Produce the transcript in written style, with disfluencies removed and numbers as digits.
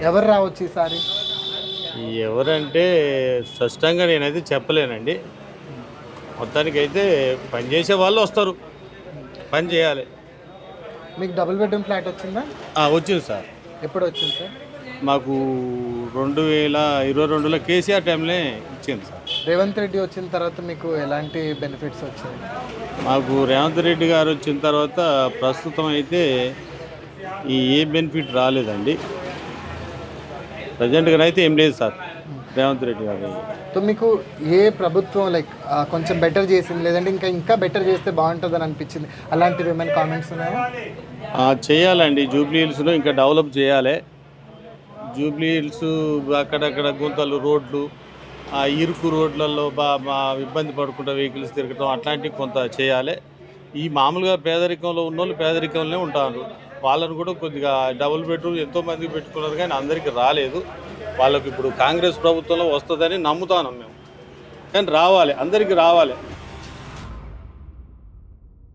ఎవరు రావచ్చు ఈసారి? ఎవరంటే స్పష్టంగా నేనైతే చెప్పలేనండి. మొత్తానికైతే పనిచేసే వాళ్ళు వస్తారు, పని చేయాలి. మీకు డబుల్ బెడ్రూమ్ ఫ్లాట్ వచ్చిందా? వచ్చింది సార్. ఎప్పుడు వచ్చింది సార్? మాకు 2022లో కేసీఆర్ టైంలో ఇచ్చింది సార్. రేవంత్ రెడ్డి వచ్చిన తర్వాత మీకు ఎలాంటి బెనిఫిట్స్ వచ్చాయి? మాకు రేవంత్ రెడ్డి గారు వచ్చిన తర్వాత ప్రస్తుతం అయితే ఏ బెనిఫిట్ రాలేదండి. ప్రజెంట్గా అయితే ఏం లేదు సార్ రేవంత్ రెడ్డి గారు. సో మీకు ఏ ప్రభుత్వం లైక్ కొంచెం బెటర్ చేసింది, లేదంటే ఇంకా బెటర్ చేస్తే బాగుంటుందని అనిపించింది, అలాంటివి ఏమైనా కామెంట్స్ ఉన్నాయా? చేయాలండి, జూబ్లీ హిల్స్లో ఇంకా డెవలప్ చేయాలి. జూబ్లీ హిల్స్ అక్కడక్కడ గుంతలు, రోడ్లు, ఆ ఇరుకు రోడ్లలో ఇబ్బంది పడుకుంటూ వెహికల్స్ తిరగటం అట్లాంటివి కొంత చేయాలి. ఈ మామూలుగా పేదరికంలో ఉన్నోళ్ళు పేదరికంలోనే ఉంటారు. వాళ్ళను కూడా కొద్దిగా డబుల్ బెడ్రూమ్ ఎంతోమందికి పెట్టుకున్నారు, కానీ అందరికీ రాలేదు. వాళ్ళకు ఇప్పుడు కాంగ్రెస్ ప్రభుత్వంలో వస్తుందని నమ్ముతాను మేము, కానీ రావాలి, అందరికీ రావాలి.